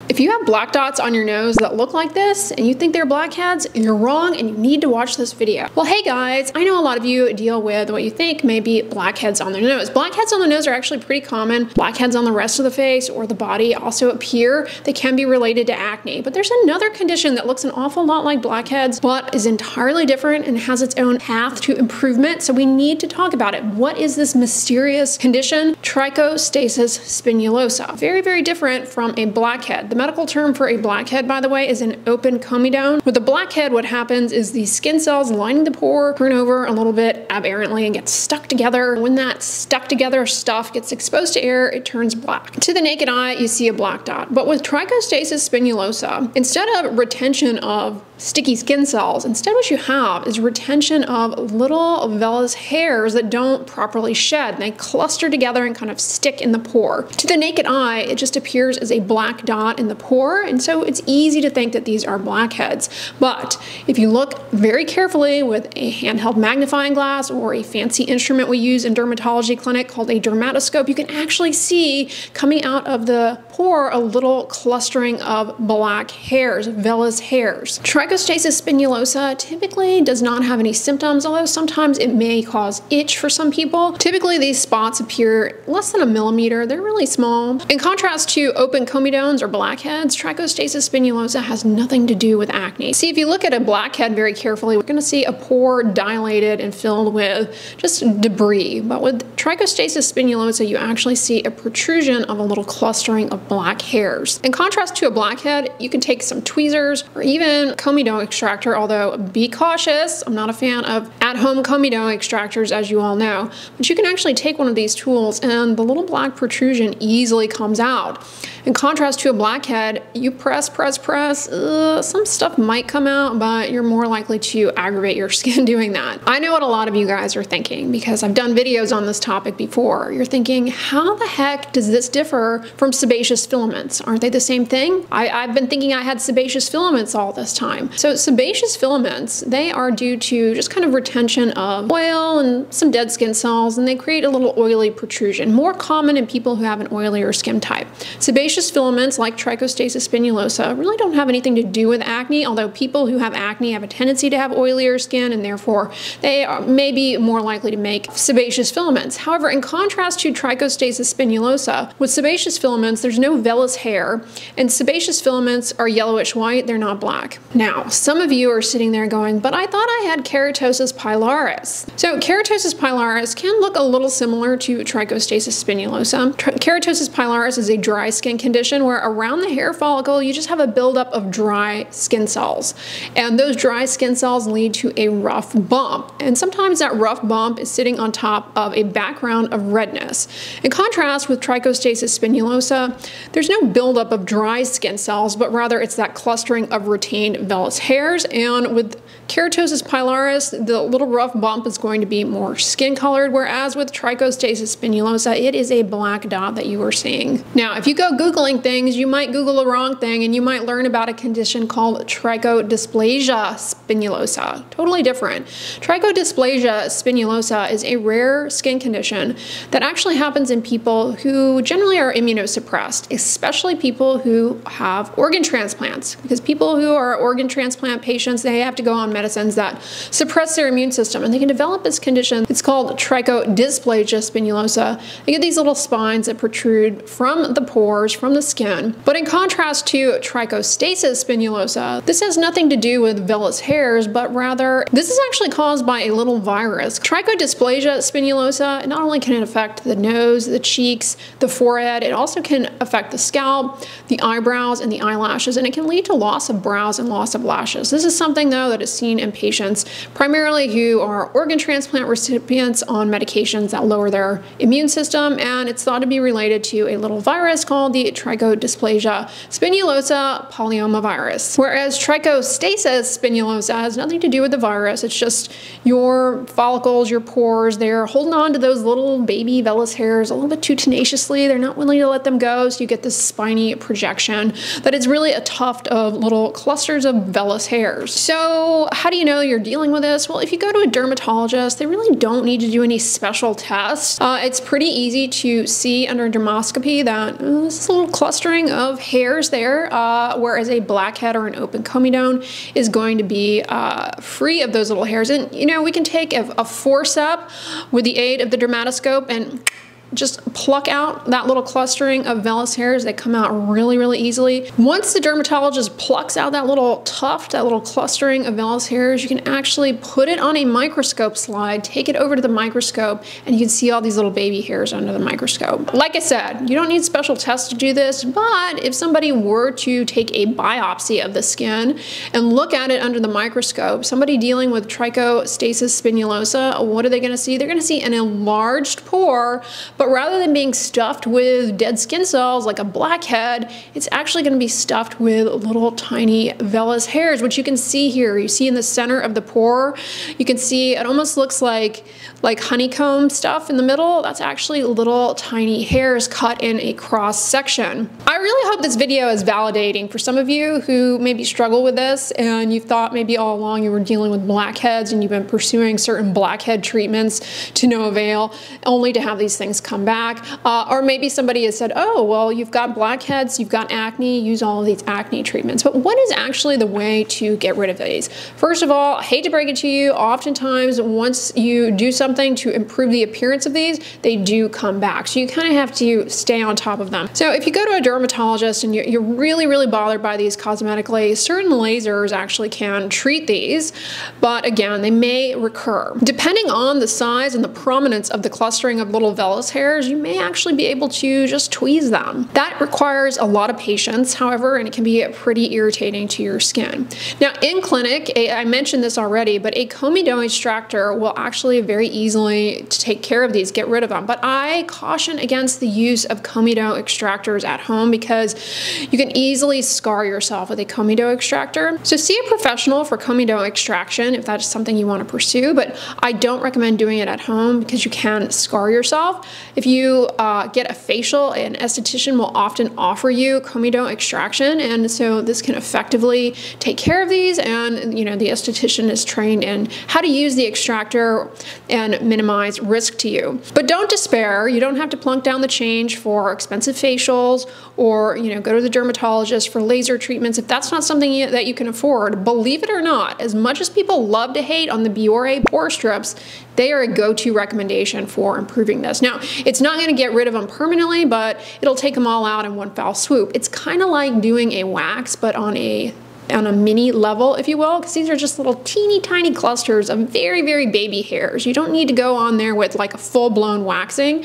If you have black dots on your nose that look like this and you think they're blackheads, you're wrong and you need to watch this video. Well, hey guys, I know a lot of you deal with what you think may be blackheads on their nose. Blackheads on the nose are actually pretty common. Blackheads on the rest of the face or the body also appear. They can be related to acne, but there's another condition that looks an awful lot like blackheads, but is entirely different and has its own path to improvement. So we need to talk about it. What is this mysterious condition? Trichostasis spinulosa. Very, very different from a blackhead. The medical term for a blackhead, by the way, is an open comedone. With a blackhead, what happens is the skin cells lining the pore turn over a little bit aberrantly and get stuck together. When that stuck together stuff gets exposed to air, it turns black. To the naked eye, you see a black dot. But with trichostasis spinulosa, instead of retention of sticky skin cells, instead what you have is retention of little vellus hairs that don't properly shed. And they cluster together and kind of stick in the pore. To the naked eye, it just appears as a black dot in the pore, and so it's easy to think that these are blackheads. But if you look very carefully with a handheld magnifying glass or a fancy instrument we use in dermatology clinic called a dermatoscope, you can actually see coming out of the pore a little clustering of black hairs, vellus hairs. Trichostasis spinulosa typically does not have any symptoms, although sometimes it may cause itch for some people. Typically these spots appear less than a millimeter. They're really small. In contrast to open comedones or blackheads, trichostasis spinulosa has nothing to do with acne. See, if you look at a blackhead very carefully, we're going to see a pore dilated and filled with just debris. But with trichostasis spinulosa, you actually see a protrusion of a little clustering of black hairs. In contrast to a blackhead, you can take some tweezers or even comedone extractor, although be cautious. I'm not a fan of at-home comedone extractors, as you all know. But you can actually take one of these tools and the little black protrusion easily comes out. In contrast to a blackhead, you press, some stuff might come out, but you're more likely to aggravate your skin doing that. I know what a lot of you guys are thinking because I've done videos on this topic before. You're thinking, how the heck does this differ from sebaceous filaments? Aren't they the same thing? I've been thinking I had sebaceous filaments all this time. So sebaceous filaments, they are due to just kind of retention of oil and some dead skin cells, and they create a little oily protrusion, more common in people who have an oilier skin type. Sebaceous filaments like trichostasis spinulosa really don't have anything to do with acne, although people who have acne have a tendency to have oilier skin and therefore they may be more likely to make sebaceous filaments. However, in contrast to trichostasis spinulosa, with sebaceous filaments there's no vellus hair and sebaceous filaments are yellowish white, they're not black. Now, some of you are sitting there going, but I thought I had keratosis pilaris. So keratosis pilaris can look a little similar to trichostasis spinulosa. Keratosis pilaris is a dry skin condition where around the hair follicle you just have a buildup of dry skin cells, and those dry skin cells lead to a rough bump, and sometimes that rough bump is sitting on top of a background of redness. In contrast with trichostasis spinulosa, there's no buildup of dry skin cells, but rather it's that clustering of retained vellus hairs, and with keratosis pilaris, the little rough bump is going to be more skin colored, whereas with trichostasis spinulosa, it is a black dot that you are seeing. Now, if you go Googling things, you might Google the wrong thing and you might learn about a condition called trichodysplasia spinulosa. Totally different. Trichodysplasia spinulosa is a rare skin condition that actually happens in people who generally are immunosuppressed, especially people who have organ transplants, because people who are organ transplant patients, they have to go on medicines that suppress their immune system, and they can develop this condition. It's called trichodysplasia spinulosa. They get these little spines that protrude from the pores, from the skin. But in contrast to trichostasis spinulosa, this has nothing to do with vellus hairs, but rather this is actually caused by a little virus. Trichodysplasia spinulosa, not only can it affect the nose, the cheeks, the forehead, it also can affect the scalp, the eyebrows, and the eyelashes, and it can lead to loss of brows and loss of lashes. This is something, though, that is seen in patients primarily who are organ transplant recipients on medications that lower their immune system, and it's thought to be related to a little virus called the trichodysplasia spinulosa polyomavirus. Whereas trichostasis spinulosa has nothing to do with the virus, it's just your follicles, your pores, they're holding on to those little baby vellus hairs a little bit too tenaciously. They're not willing to let them go, so you get this spiny projection that is really a tuft of little clusters of vellus hairs. So how do you know you're dealing with this? Well, if you go to a dermatologist, they really don't need to do any special tests. It's pretty easy to see under dermoscopy that this little clustering of hairs there, whereas a blackhead or an open comedone is going to be free of those little hairs. And you know, we can take a forceps with the aid of the dermatoscope and just pluck out that little clustering of vellus hairs. They come out really, really easily. Once the dermatologist plucks out that little tuft, that little clustering of vellus hairs, you can actually put it on a microscope slide, take it over to the microscope, and you can see all these little baby hairs under the microscope. Like I said, you don't need special tests to do this, but if somebody were to take a biopsy of the skin and look at it under the microscope, somebody dealing with trichostasis spinulosa, what are they going to see? They're going to see an enlarged pore. But rather than being stuffed with dead skin cells like a blackhead, it's actually going to be stuffed with little tiny vellus hairs, which you can see here. You see in the center of the pore, you can see it almost looks like honeycomb stuff in the middle. That's actually little tiny hairs cut in a cross section. I really hope this video is validating for some of you who maybe struggle with this and you thought maybe all along you were dealing with blackheads and you've been pursuing certain blackhead treatments to no avail, only to have these things come back. Or maybe somebody has said, oh, well, you've got blackheads, you've got acne, use all of these acne treatments. But what is actually the way to get rid of these? First of all, I hate to break it to you, oftentimes once you do something to improve the appearance of these, they do come back. So you kind of have to stay on top of them. So if you go to a dermatologist and you're really, really bothered by these cosmetically, certain lasers actually can treat these, but again, they may recur. Depending on the size and the prominence of the clustering of little vellus hairs, you may actually be able to just tweeze them. That requires a lot of patience, however, and it can be pretty irritating to your skin. Now, in clinic, I mentioned this already, but a comedone extractor will actually very easily take care of these, get rid of them. But I caution against the use of comedone extractors at home because you can easily scar yourself with a comedone extractor. So see a professional for comedone extraction if that's something you want to pursue, but I don't recommend doing it at home because you can scar yourself. If you get a facial, an esthetician will often offer you comedone extraction, and so this can effectively take care of these, and you know, the esthetician is trained in how to use the extractor and minimize risk to you. But don't despair. You don't have to plunk down the change for expensive facials or, you know, go to the dermatologist for laser treatments if that's not something that you can afford. Believe it or not, as much as people love to hate on the Biore pore strips, they are a go-to recommendation for improving this. Now, it's not going to get rid of them permanently, but it'll take them all out in one foul swoop. It's kind of like doing a wax, but on a mini level, if you will, because these are just little teeny tiny clusters of very, very baby hairs. You don't need to go on there with like a full-blown waxing.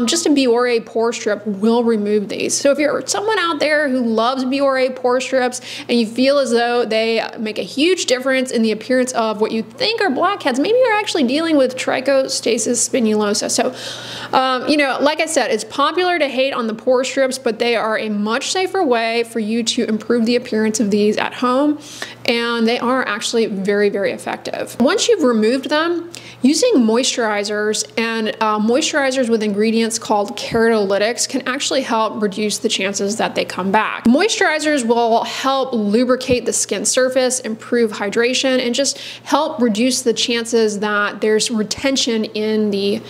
Just a Biore pore strip will remove these. So if you're someone out there who loves Biore pore strips and you feel as though they make a huge difference in the appearance of what you think are blackheads, maybe you're actually dealing with trichostasis spinulosa. So, you know, like I said, it's popular to hate on the pore strips, but they are a much safer way for you to improve the appearance of these at home, and they are actually very, very effective. Once you've removed them, using moisturizers and moisturizers with ingredients called keratolytics can actually help reduce the chances that they come back. Moisturizers will help lubricate the skin surface, improve hydration, and just help reduce the chances that there's retention in the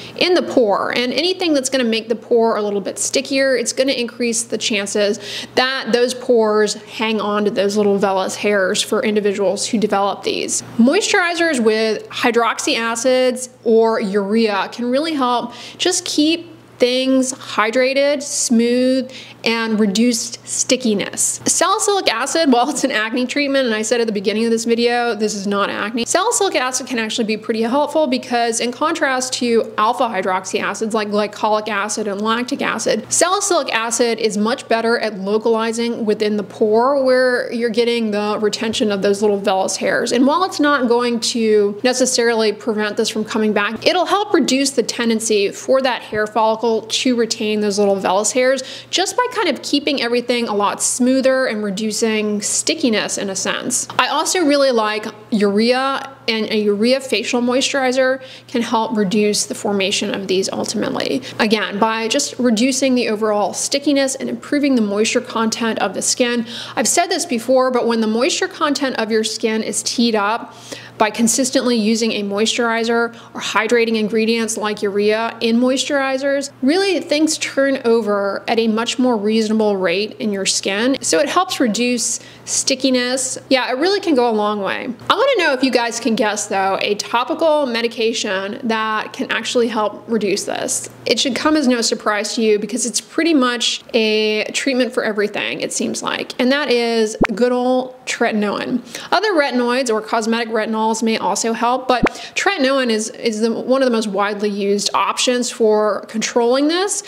pore. And anything that's going to make the pore a little bit stickier, it's going to increase the chances that those pores hang on to those little vellus hairs for individuals who develop these. Moisturizers with hydroxy acids or urea can really help just keep things hydrated, smooth, and reduced stickiness. Salicylic acid, well, it's an acne treatment, and I said at the beginning of this video, this is not acne. Salicylic acid can actually be pretty helpful because in contrast to alpha hydroxy acids like glycolic acid and lactic acid, salicylic acid is much better at localizing within the pore where you're getting the retention of those little vellus hairs. And while it's not going to necessarily prevent this from coming back, it'll help reduce the tendency for that hair follicle to retain those little vellus hairs just by kind of keeping everything a lot smoother and reducing stickiness in a sense. I also really like urea, and a urea facial moisturizer can help reduce the formation of these ultimately. Again, by just reducing the overall stickiness and improving the moisture content of the skin. I've said this before, but when the moisture content of your skin is teed up by consistently using a moisturizer or hydrating ingredients like urea in moisturizers, really things turn over at a much more reasonable rate in your skin. So it helps reduce stickiness. Yeah, it really can go a long way. I want to know if you guys can guess though, a topical medication that can actually help reduce this. It should come as no surprise to you because it's pretty much a treatment for everything, it seems like, and that is good old tretinoin. Other retinoids or cosmetic retinols may also help, but tretinoin is one of the most widely used options for controlling this,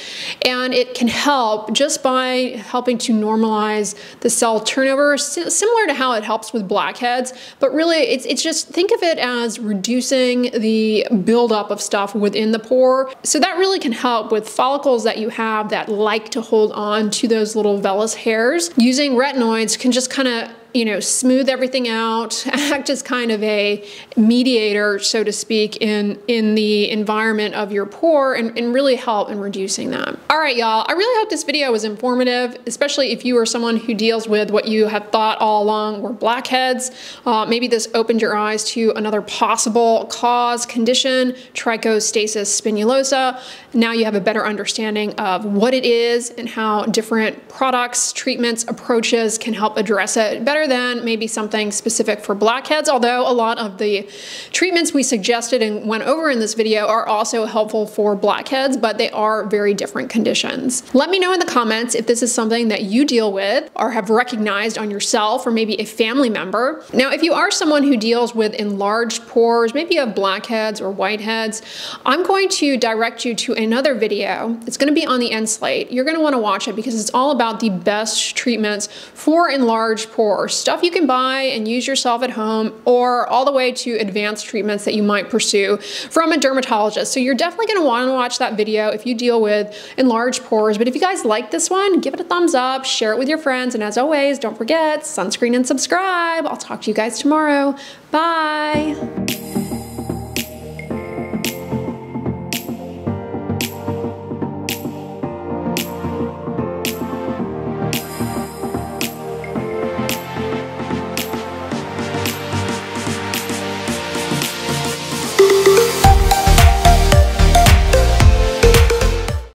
and it can help just by helping to normalize the cell turnover, similar to how it helps with blackheads, but really it's just, think of it as reducing the buildup of stuff within the pore. So that really can help with follicles that you have that like to hold on to those little vellus hairs. Using retinoids can just kind of, you know, smooth everything out, act as kind of a mediator, so to speak, in the environment of your pore and really help in reducing that. All right, y'all, I really hope this video was informative, especially if you are someone who deals with what you have thought all along were blackheads. Maybe this opened your eyes to another possible cause, condition, trichostasis spinulosa. Now you have a better understanding of what it is and how different products, treatments, approaches can help address it better than maybe something specific for blackheads, although a lot of the treatments we suggested and went over in this video are also helpful for blackheads, but they are very different conditions. Let me know in the comments if this is something that you deal with or have recognized on yourself or maybe a family member. Now, if you are someone who deals with enlarged pores, maybe you have blackheads or whiteheads, I'm going to direct you to another video. It's going to be on the end slate. You're going to want to watch it because it's all about the best treatments for enlarged pores. Stuff you can buy and use yourself at home, or all the way to advanced treatments that you might pursue from a dermatologist. So you're definitely going to want to watch that video if you deal with enlarged pores. But if you guys like this one, give it a thumbs up, share it with your friends, and as always, don't forget, sunscreen and subscribe. I'll talk to you guys tomorrow. Bye.